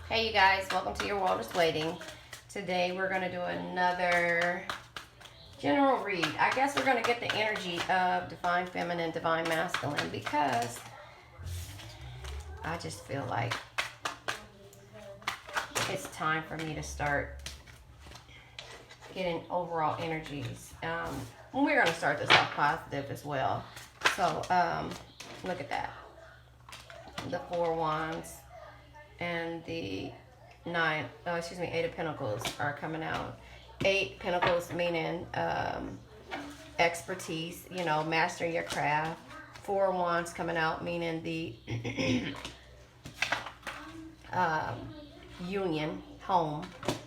Hey you guys, welcome to Your World is Waiting. Today we're going to do another general read. I guess we're going to get the energy of Divine Feminine, Divine Masculine, because I just feel like it's time for me to start getting overall energies. We're going to start this off positive as well. So look at that. The Four Wands and the Eight of Pentacles are coming out. Eight Pentacles meaning expertise, mastering your craft. Four Wands coming out meaning the union, home,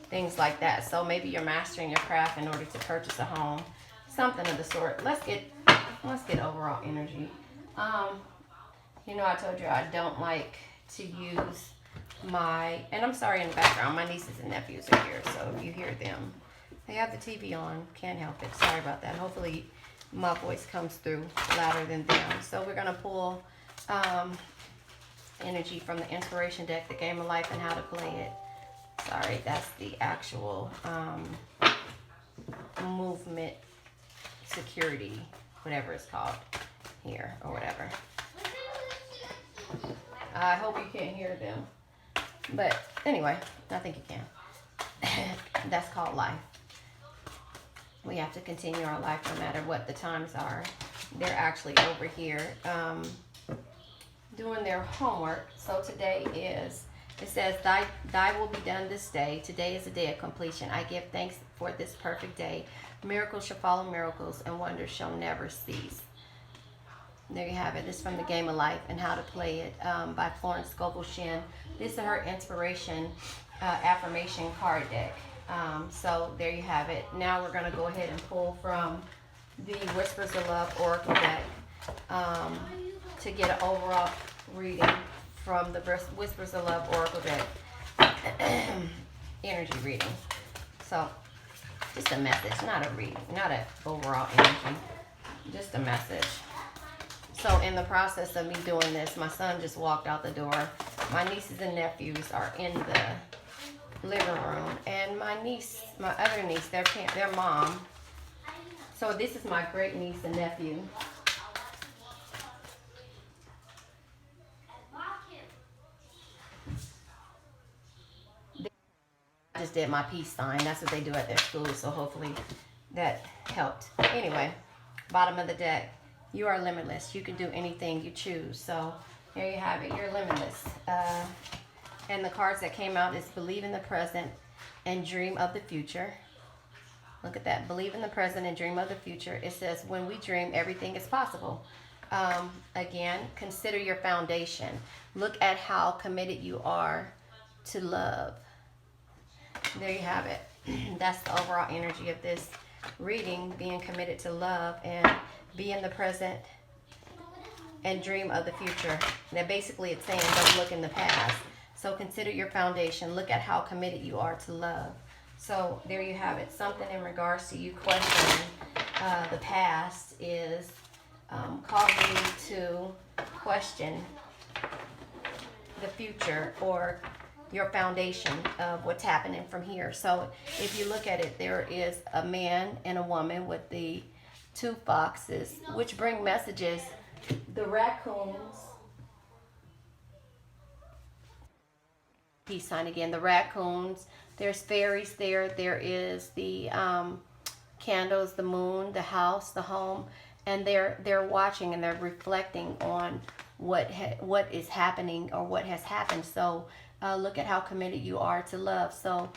things like that. So maybe you're mastering your craft in order to purchase a home, something of the sort. Let's get overall energy. I told you I don't like to use and I'm sorry in the background, my nieces and nephews are here, so if you hear them, they have the TV on, can't help it, sorry about that. Hopefully my voice comes through louder than them. So we're going to pull energy from the inspiration deck, the Game of Life and How to Play It. Sorry, that's the actual movement security, whatever it's called here, or whatever. I hope you can't hear them. But anyway, I think you can. That's called life. We have to continue our life no matter what the times are. They're actually over here doing their homework. So today it says, thy will be done this day. Today is a day of completion. I give thanks for this perfect day. Miracles shall follow miracles, and wonders shall never cease. There you have it. This is from the Game of Life and How to Play It by Florence Scovel Shinn. This is her inspiration affirmation card deck. So there you have it. Now we're going to go ahead and pull from the Whispers of Love Oracle deck to get an overall reading from the Whispers of Love Oracle deck. Energy reading. So just a message, not a reading, not an overall energy, just a message. So in the process of me doing this, my son just walked out the door. My nieces and nephews are in the living room. And my other niece, their mom. So this is my great niece and nephew. I just did my peace sign. That's what they do at their school. So hopefully that helped. Anyway, bottom of the deck. You are limitless. You can do anything you choose. So there you have it. You're limitless. And the cards that came out is believe in the present and dream of the future. Look at that. Believe in the present and dream of the future. It says when we dream, everything is possible. Again, consider your foundation. Look at how committed you are to love. There you have it. That's the overall energy of this reading, being committed to love and be in the present and dream of the future. Now basically it's saying don't look in the past. So consider your foundation. Look at how committed you are to love. So there you have it. Something in regards to you questioning the past is causing you to question the future or your foundation of what's happening from here. So if you look at it, there is a man and a woman with the two foxes, which bring messages. The raccoons, peace sign again. The raccoons, there's fairies there. There is the candles, the moon, the house, the home, and they're watching and they're reflecting on what is happening or what has happened. So look at how committed you are to love. So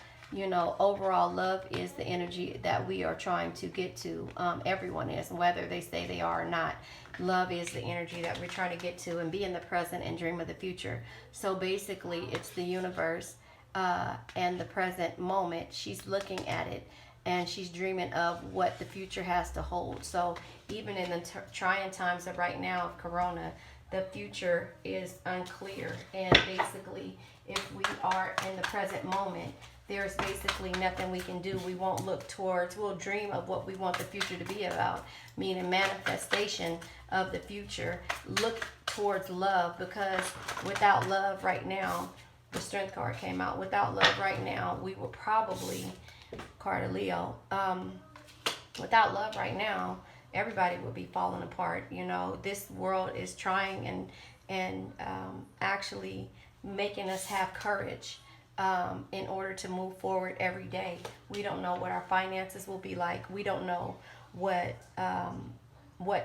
overall love is the energy that we are trying to get to. Everyone is, whether they say they are or not. Love is the energy that we're trying to get to and be in the present and dream of the future. So basically it's the universe and the present moment. She's looking at it and she's dreaming of what the future has to hold. So even in the trying times of right now of Corona, the future is unclear. And basically if we are in the present moment, there's basically nothing we can do. We won't look towards, we'll dream of what we want the future to be about, meaning manifestation of the future. Look towards love, because without love right now, the Strength card came out. Without love right now, we will probably, card of Leo, without love right now, everybody would be falling apart. You know, this world is trying and actually making us have courage in order to move forward every day. We don't know what our finances will be like. We don't know what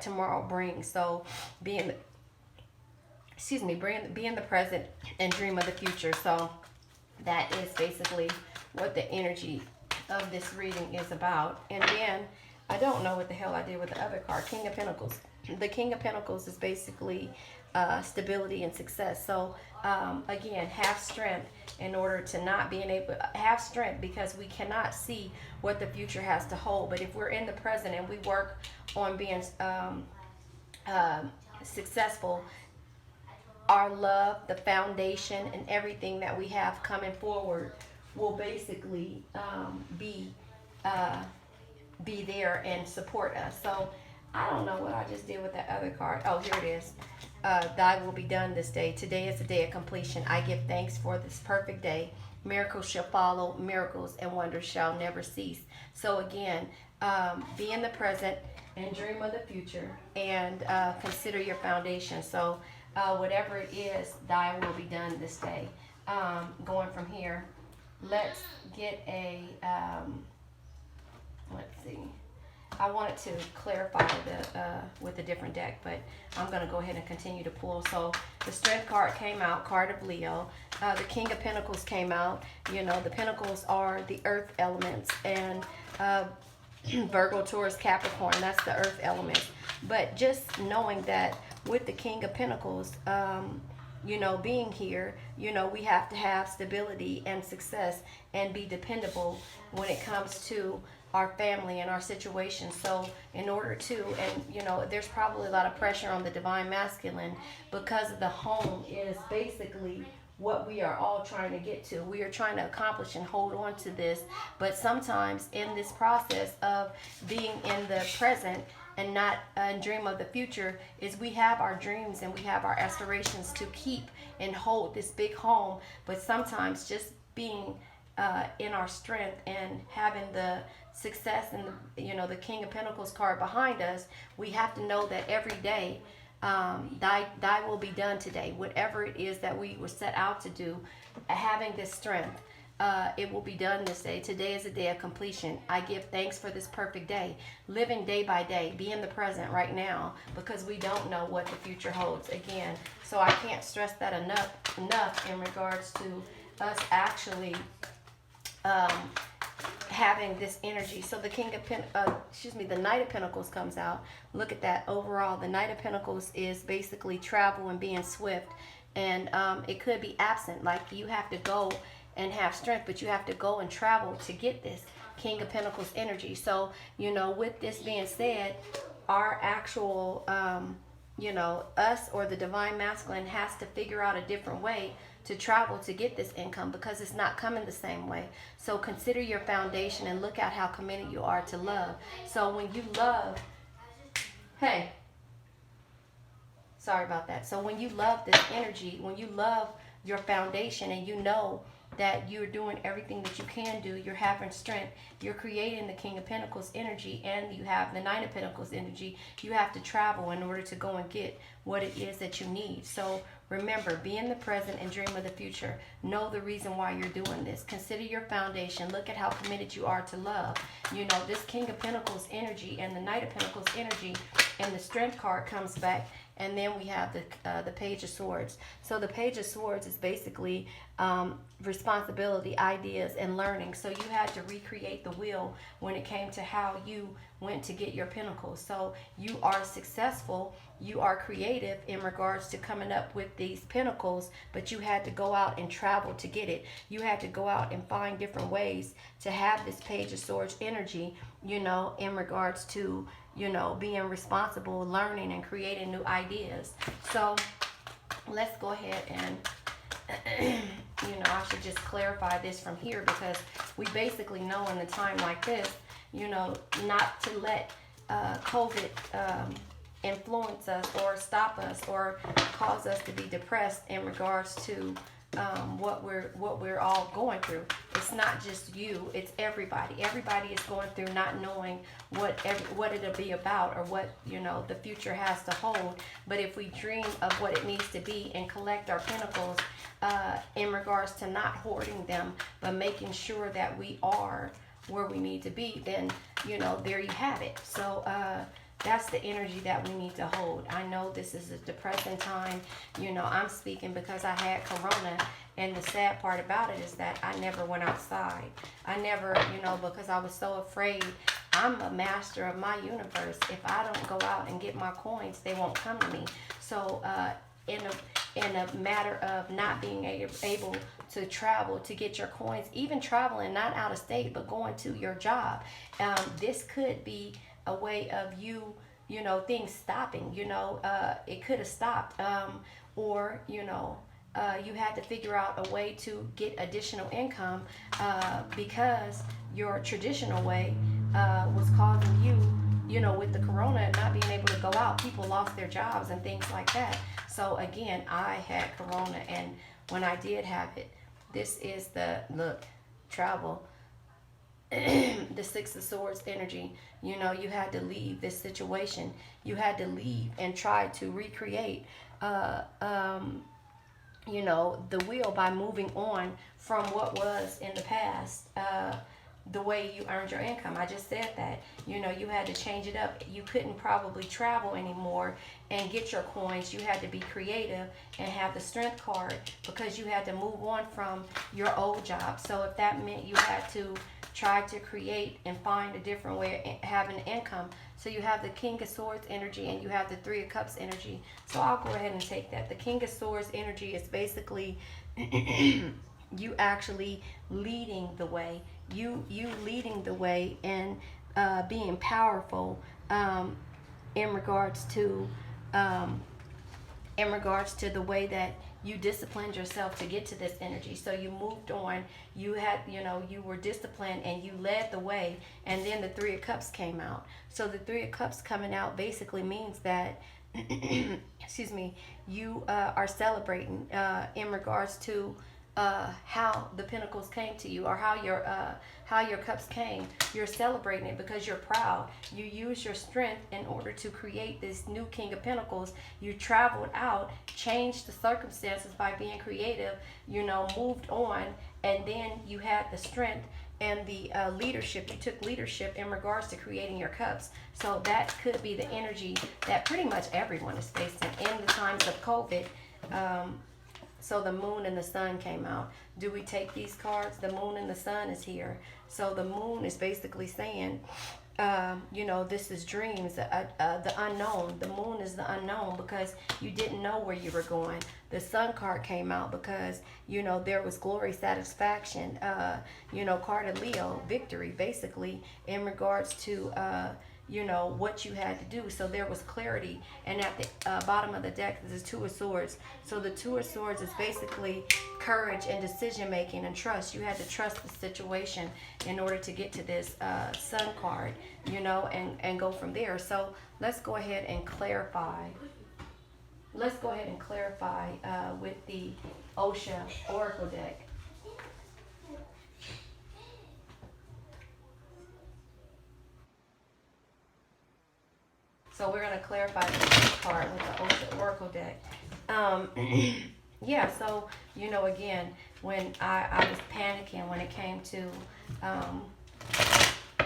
tomorrow brings. So be in the present and dream of the future. So that is basically what the energy of this reading is about. And then I don't know what the hell I did with the other card, King of Pentacles. The King of Pentacles is basically stability and success. So again, have strength in order to not being able have strength, because we cannot see what the future has to hold. But if we're in the present and we work on being successful, our love, the foundation, and everything that we have coming forward will basically be there and support us. So I don't know what I just did with that other card. Oh, here it is. Thy will be done this day. Today is the day of completion. I give thanks for this perfect day. Miracles shall follow. Miracles and wonders shall never cease. So again, be in the present and dream of the future, and consider your foundation. So whatever it is, thy will be done this day. Going from here, let's get a, let's see. I wanted to clarify with a different deck, but I'm going to go ahead and continue to pull. So the Strength card came out, card of Leo. The King of Pentacles came out. You know, the Pentacles are the earth elements, and Virgo, Taurus, Capricorn, that's the earth element. But just knowing that with the King of Pentacles, you know, being here, you know, we have to have stability and success and be dependable when it comes to our family and our situation. So in order to, and you know, there's probably a lot of pressure on the divine masculine, because the home is basically what we are all trying to get to. We are trying to accomplish and hold on to this, but sometimes in this process of being in the present and not dream of the future, is we have our dreams and we have our aspirations to keep and hold this big home, but sometimes just being in our strength and having the success and the, you know, the King of Pentacles card behind us, we have to know that every day thy will be done today. Whatever it is that we were set out to do, having this strength, it will be done this day. Today is a day of completion. I give thanks for this perfect day. Living day by day. Be in the present right now, because we don't know what the future holds. Again, so I can't stress that enough in regards to us actually having this energy. So the the Knight of Pentacles comes out. Look at that. Overall, the Knight of Pentacles is basically travel and being swift, and it could be absent, like you have to go and have strength, but you have to go and travel to get this King of Pentacles energy. So, you know, with this being said, our actual you know, us or the divine masculine has to figure out a different way to travel to get this income, because it's not coming the same way. So consider your foundation and look at how committed you are to love. So when you love, hey, sorry about that. So when you love this energy, when you love your foundation and you know that you're doing everything that you can do, you're having strength, you're creating the King of Pentacles energy, and you have the Nine of Pentacles energy, you have to travel in order to go and get what it is that you need. So remember, be in the present and dream of the future. Know the reason why you're doing this. Consider your foundation. Look at how committed you are to love. You know, this King of Pentacles energy and the Knight of Pentacles energy and the Strength card comes back. And then we have the Page of Swords. So the Page of Swords is basically responsibility, ideas, and learning. So you had to recreate the wheel when it came to how you went to get your pentacles. So you are successful, you are creative in regards to coming up with these pentacles, but you had to go out and travel to get it. You had to go out and find different ways to have this Page of Swords energy, you know, in regards to, you know, being responsible, learning, and creating new ideas. So let's go ahead and you know, I should just clarify this from here, because we basically know in a time like this, you know, not to let COVID influence us or stop us or cause us to be depressed in regards to what we're all going through. It's not just you, it's everybody. Everybody is going through not knowing what it'll be about, or what, you know, the future has to hold. But if we dream of what it needs to be and collect our pinnacles, in regards to not hoarding them, but making sure that we are where we need to be, then, you know, there you have it. So that's the energy that we need to hold. I know this is a depressing time. You know, I'm speaking because I had corona, and the sad part about it is that I never went outside. I never, you know, because I was so afraid. I'm a master of my universe. If I don't go out and get my coins, they won't come to me. So in a matter of not being able to travel to get your coins, even traveling not out of state but going to your job, this could be a way of you know, things stopping. You know, it could have stopped, or, you know, you had to figure out a way to get additional income, because your traditional way was causing you, you know, with the corona and not being able to go out, people lost their jobs and things like that. So again, I had corona, and when I did have it, this is the, look, travel, the Six of Swords energy. You know, you had to leave this situation. You had to leave and try to recreate, you know, the wheel by moving on from what was in the past, the way you earned your income. I just said that. You know, you had to change it up. You couldn't probably travel anymore and get your coins. You had to be creative and have the strength card, because you had to move on from your old job. So if that meant you had to try to create and find a different way of having income. So you have the King of Swords energy and you have the Three of Cups energy. So I'll go ahead and take that. The King of Swords energy is basically you actually leading the way. You leading the way and being powerful, in regards to the way that you disciplined yourself to get to this energy. So you moved on, you had, you know, you were disciplined and you led the way, and then the Three of Cups came out. So the Three of Cups coming out basically means that excuse me, you are celebrating in regards to how the Pentacles came to you, or how your cups came. You're celebrating it because you're proud. You use your strength in order to create this new King of Pentacles. You traveled out, changed the circumstances by being creative, you know, moved on, and then you had the strength and the leadership. You took leadership in regards to creating your cups. So that could be the energy that pretty much everyone is facing in the times of COVID. So the moon and the sun came out. Do we take these cards? The moon and the sun is here. So the moon is basically saying, you know, this is dreams, the unknown. The moon is the unknown because you didn't know where you were going. The sun card came out because, you know, there was glory, satisfaction, you know, card of Leo, victory, basically, in regards to, you know, what you had to do. So there was clarity. And at the bottom of the deck is the Two of Swords. So the Two of Swords is basically courage and decision making and trust. You had to trust the situation in order to get to this sun card, you know, and go from there. So let's go ahead and clarify. Let's go ahead and clarify with the Osha Oracle deck. So we're going to clarify the first card with the Osha Oracle deck. Yeah, so, you know, again, when I was panicking when it came to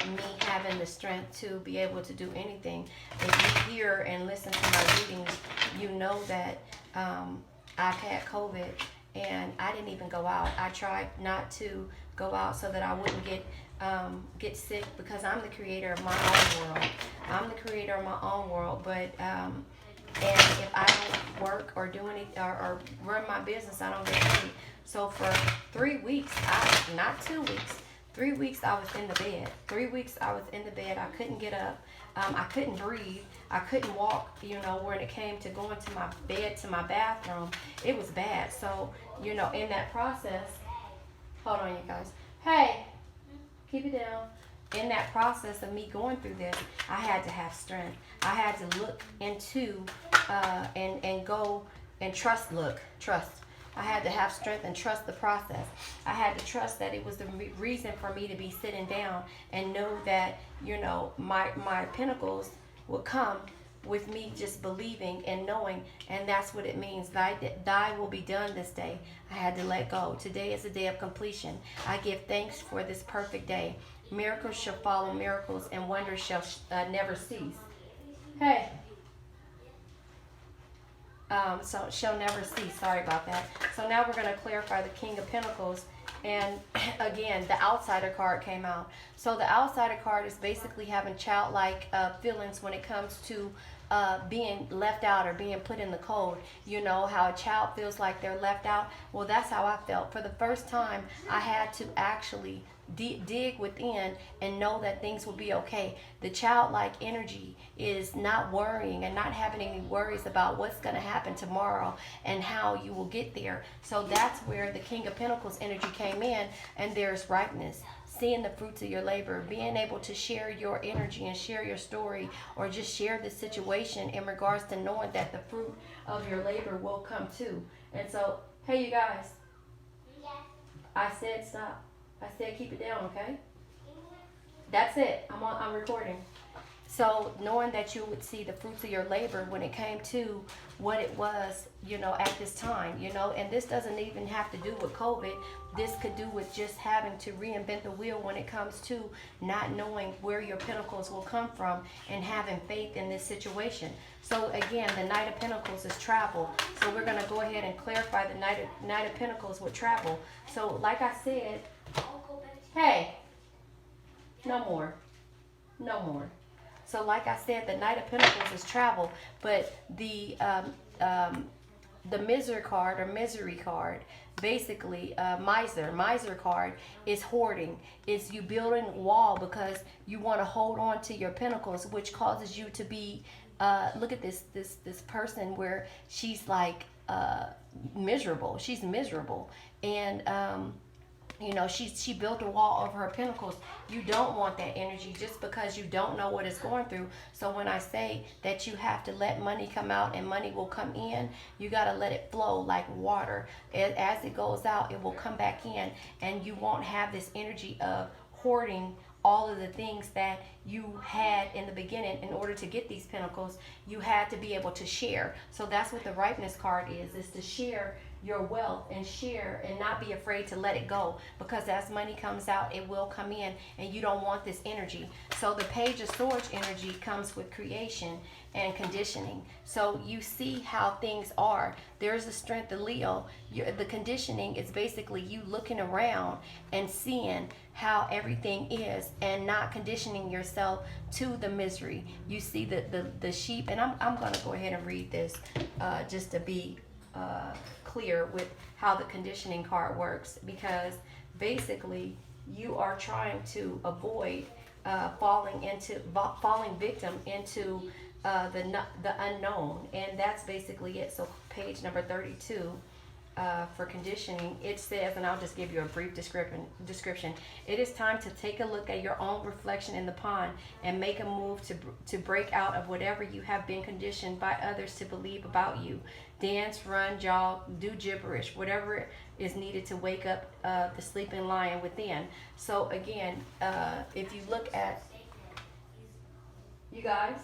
me having the strength to be able to do anything. If you hear and listen to my readings, you know that I've had COVID and I didn't even go out. I tried not to go out so that I wouldn't get sick, because I'm the creator of my own world. I'm the creator of my own world, but and if I don't work or do any or run my business, I don't get paid. So for 3 weeks, not 2 weeks, 3 weeks I was in the bed. 3 weeks I was in the bed. I couldn't get up. I couldn't breathe. I couldn't walk, you know, when it came to going to my bed, to my bathroom. It was bad. So, you know, in that process, hold on, you guys. Hey, keep it down. In that process of me going through this, I had to have strength. I had to look into and go and trust. I had to have strength and trust the process. I had to trust that it was the reason for me to be sitting down and know that, you know, my pinnacles would come with me just believing and knowing, and that's what it means. Thy will be done this day. I had to let go. Today is a day of completion. I give thanks for this perfect day. Miracles shall follow miracles, and wonders shall never cease. Hey. So shall never cease. Sorry about that. So now we're going to clarify the King of Pentacles. And again, the outsider card came out. So the outsider card is basically having childlike feelings when it comes to being left out or being put in the cold. You know how a child feels like they're left out? Well, that's how I felt. For the first time, I had to actually dig within and know that things will be okay. The childlike energy is not worrying and not having any worries about what's going to happen tomorrow and how you will get there. So that's where the King of Pentacles energy came in, and there's ripeness. Seeing the fruits of your labor, being able to share your energy and share your story, or just share the situation in regards to knowing that the fruit of your labor will come too. And so, hey, you guys, I said stop. I said keep it down, okay? That's it. I'm recording. So knowing that you would see the fruits of your labor when it came to what it was, you know, at this time, you know, and this doesn't even have to do with COVID. This could do with just having to reinvent the wheel when it comes to not knowing where your pentacles will come from and having faith in this situation. So again, the Knight of Pentacles is travel. So we're going to go ahead and clarify the Knight of Pentacles with travel. So like I said, hey, no more. No more. So like I said, the Knight of Pentacles is travel, but the misery card or misery card, basically miser card is hoarding. Is you building a wall because you want to hold on to your pentacles, which causes you to be look at this person where she's like miserable. She's miserable, and you know, she built a wall over her pentacles. You don't want that energy just because you don't know what it's going through. So when I say that you have to let money come out and money will come in, you got to let it flow like water. As it goes out, it will come back in, and you won't have this energy of hoarding all of the things that you had in the beginning. In order to get these pentacles, you had to be able to share. So that's what the ripeness card is to share your wealth and share and not be afraid to let it go, because as money comes out, it will come in, and you don't want this energy. So the Page of Swords energy comes with creation and conditioning. So you see how things are. There's the strength of Leo. The conditioning is basically you looking around and seeing how everything is and not conditioning yourself to the misery. You see the sheep, and I'm going to go ahead and read this just to be clear with how the conditioning card works, because basically you are trying to avoid falling victim into the unknown, and that's basically it. So page number 32 for conditioning, it says, and I'll just give you a brief description. It is time to take a look at your own reflection in the pond and make a move to break out of whatever you have been conditioned by others to believe about you. Dance, run, jog, do gibberish, whatever is needed to wake up the sleeping lion within. So again, if you look at, you guys,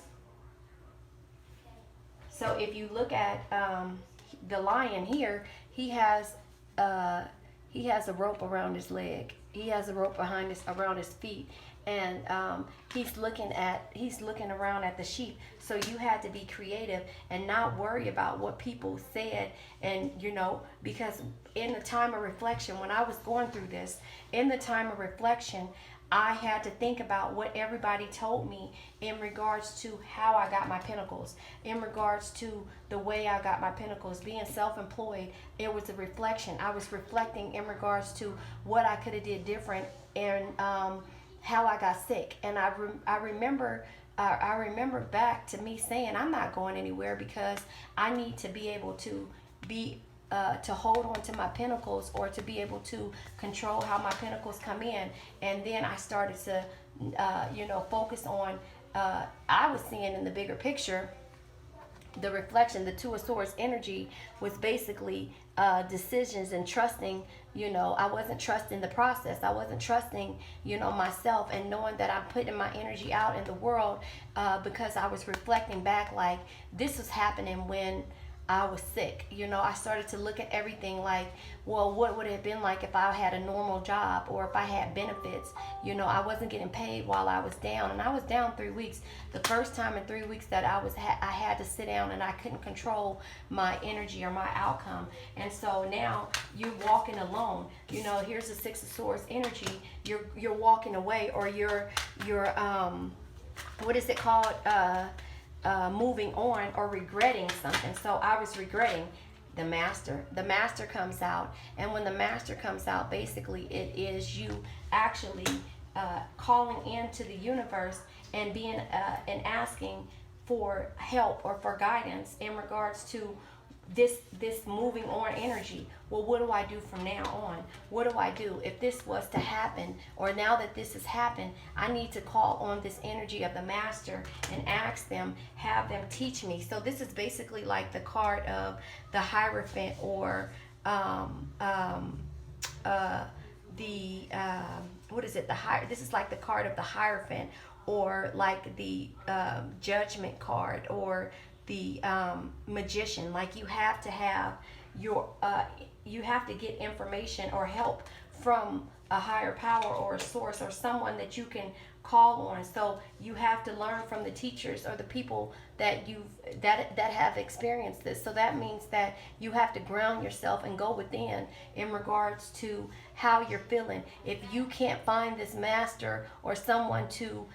so if you look at the lion here, he has a rope around his leg. He has a rope around his feet, and he's looking around at the sheep. So you had to be creative and not worry about what people said, and you know, because in the time of reflection, when I was going through this, in the time of reflection, I had to think about what everybody told me in regards to how I got my pentacles, in regards to the way I got my pentacles. Being self-employed, it was a reflection. I was reflecting in regards to what I could have did different, and how I got sick. And I remember back to me saying, I'm not going anywhere because I need to be able to be to hold on to my pentacles, or to be able to control how my pentacles come in. And then I started to focus on I was seeing in the bigger picture the reflection, the Two of Swords energy was basically decisions and trusting. I wasn't trusting the process. I wasn't trusting, myself, and knowing that I'm putting my energy out in the world, because I was reflecting back like this was happening when I was sick. I started to look at everything like, well, what would it have been like if I had a normal job or if I had benefits? I wasn't getting paid while I was down, and I was down 3 weeks. The first time in 3 weeks that I had to sit down and I couldn't control my energy or my outcome. And so now you're walking alone. Here's the Six of Swords energy. You're walking away, or you're what is it called? Moving on or regretting something. So I was regretting the master. The master comes out, and when the master comes out, basically it is you actually calling into the universe and being and asking for help or for guidance in regards to this moving on energy. Well, what do I do from now on? What do I do if this was to happen, or now that this has happened? I need to call on this energy of the master and ask them, have them teach me. So this is basically like the card of the Hierophant, or what is it? This is like the card of the Hierophant, or like the Judgment card, or the Magician. Like you have to have you have to get information or help from a higher power or a source or someone that you can call on. So you have to learn from the teachers or the people that that have experienced this. So that means that you have to ground yourself and go within in regards to how you're feeling. If you can't find this master or someone to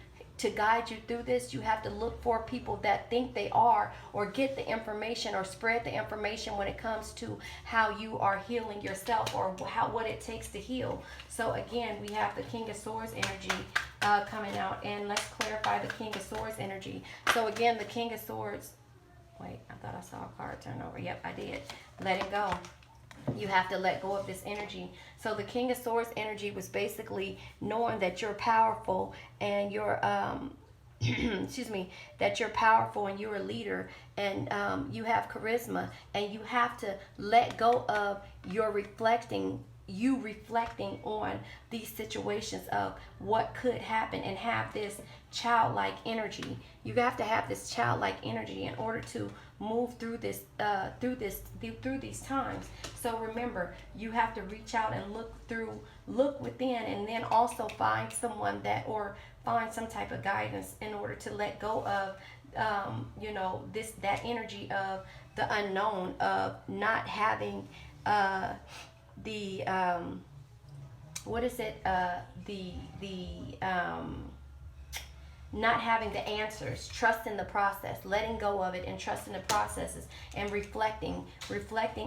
guide you through this, you have to look for people that think they are, or get the information or spread the information when it comes to how you are healing yourself, or what it takes to heal. So again, we have the King of Swords energy coming out, and let's clarify the King of Swords energy. So again, the King of Swords, wait, I thought I saw a card turn over. Yep, I did. Let it go. You have to let go of this energy. So the King of Swords energy was basically knowing that you're powerful and you're excuse me, that you're powerful and you're a leader, and you have charisma, and you have to let go of your reflecting on these situations of what could happen, and have this childlike energy. You have to have this childlike energy in order to move through this through these times. So remember, you have to reach out and look within, and then also find someone find some type of guidance in order to let go of that energy of the unknown, of not having not having the answers, trusting the process, letting go of it and trusting the processes, and reflecting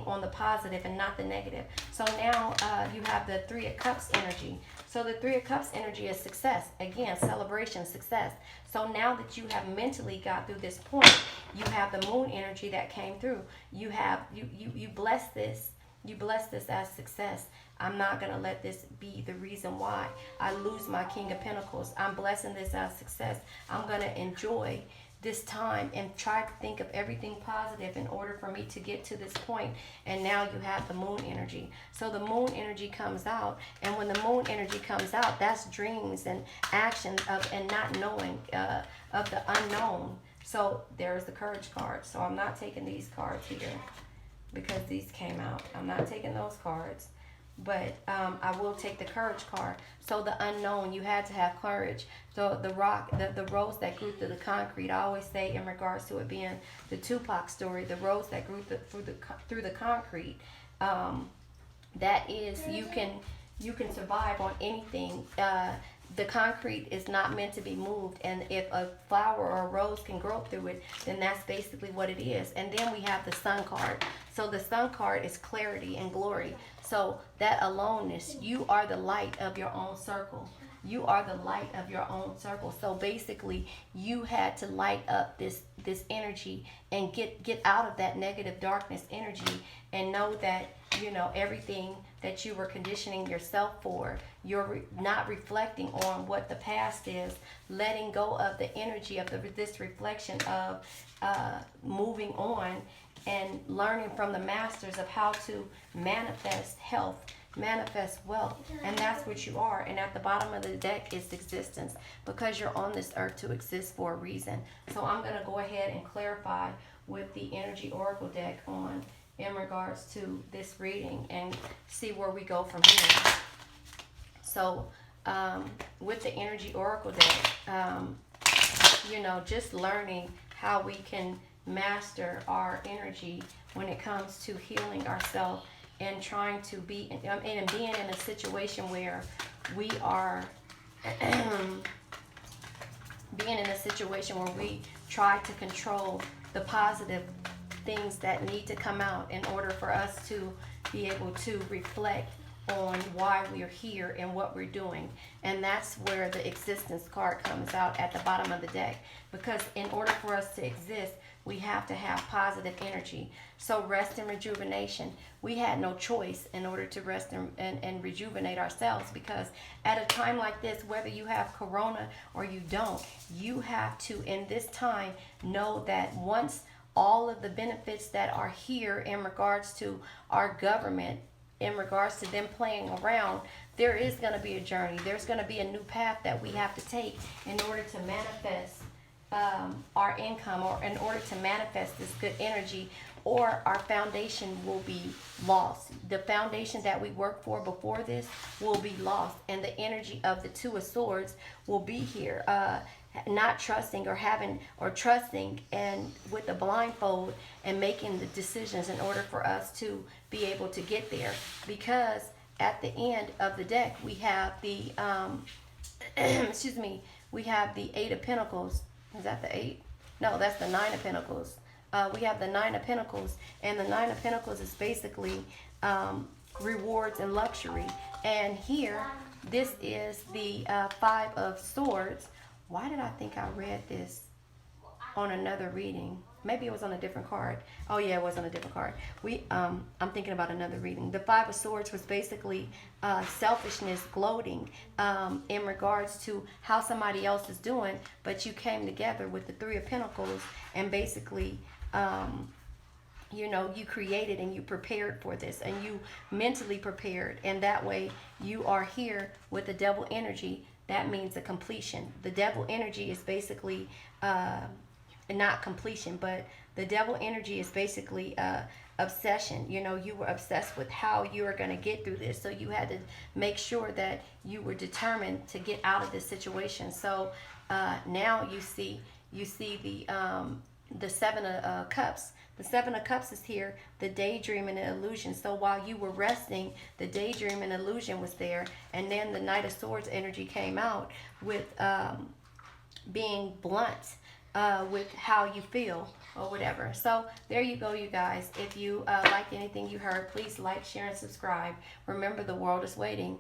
on the positive and not the negative. So now you have the Three of Cups energy. So the Three of Cups energy is success. Again, celebration, success. So now that you have mentally got through this point, you have the Moon energy that came through. You bless this. You bless this as success. I'm not going to let this be the reason why I lose my King of Pentacles. I'm blessing this as success. I'm going to enjoy this time and try to think of everything positive in order for me to get to this point. And now you have the Moon energy. So the Moon energy comes out, and when the Moon energy comes out, that's dreams and actions and not knowing of the unknown. So there's the Courage card. So I'm not taking these cards here because these came out. I'm not taking those cards. But I will take the Courage card. So the unknown, you had to have courage. So the rock, the rose that grew through the concrete. I always say in regards to it being the Tupac story, the rose that grew through the concrete. That is, you can survive on anything. The concrete is not meant to be moved, and if a flower or a rose can grow through it, then that's basically what it is. And then we have the Sun card. So the Sun card is clarity and glory. So that aloneness, you are the light of your own circle. You are the light of your own circle. So basically, you had to light up this energy and get out of that negative darkness energy, and know that you know, everything that you were conditioning yourself for. You're not reflecting on what the past is, letting go of the energy of this reflection of moving on and learning from the masters of how to manifest health, manifest wealth, and that's what you are. And at the bottom of the deck is existence, because you're on this earth to exist for a reason. So I'm going to go ahead and clarify with the energy oracle deck on in regards to this reading and see where we go from here. So with the energy oracle deck, you know, just learning how we can master our energy when it comes to healing ourselves and trying to be and being in a situation where we are being in a situation where we try to control the positive things that need to come out in order for us to be able to reflect on why we're here and what we're doing. And that's where the existence card comes out at the bottom of the deck, because in order for us to exist, we have to have positive energy. So rest and rejuvenation, we had no choice in order to rest and rejuvenate ourselves, because at a time like this, whether you have corona or you don't, you have to in this time know that once all of the benefits that are here in regards to our government, in regards to them playing around, there is going to be a journey. There's going to be a new path that we have to take in order to manifest our income, or in order to manifest this good energy, or our foundation will be lost. The foundation that we worked for before this will be lost, and the energy of the Two of Swords will be here. Not trusting or having or trusting and with the blindfold and making the decisions in order for us to be able to get there, because at the end of the deck we have the excuse me, we have the Eight of Pentacles. Is that the 8? No, that's the 9 of Pentacles. We have the 9 of Pentacles, and the 9 of Pentacles is basically rewards and luxury. And here, this is the 5 of Swords. Why did I think I read this on another reading? Maybe it was on a different card. Oh yeah, it was on a different card. I'm thinking about another reading. The 5 of Swords was basically selfishness, gloating in regards to how somebody else is doing, but you came together with the 3 of Pentacles and basically you know, you created and you prepared for this, and you mentally prepared, and that way you are here with the Devil energy. That means a completion. The Devil energy is basically not completion, but the Devil energy is basically obsession. You know, you were obsessed with how you are going to get through this, so you had to make sure that you were determined to get out of this situation. So now you see the 7 of Cups. The 7 of Cups is here, the daydream and the illusion. So while you were resting, the daydream and illusion was there. And then the Knight of Swords energy came out with being blunt with how you feel or whatever. So there you go, you guys. If you like anything you heard, please like, share, and subscribe. Remember, the world is waiting.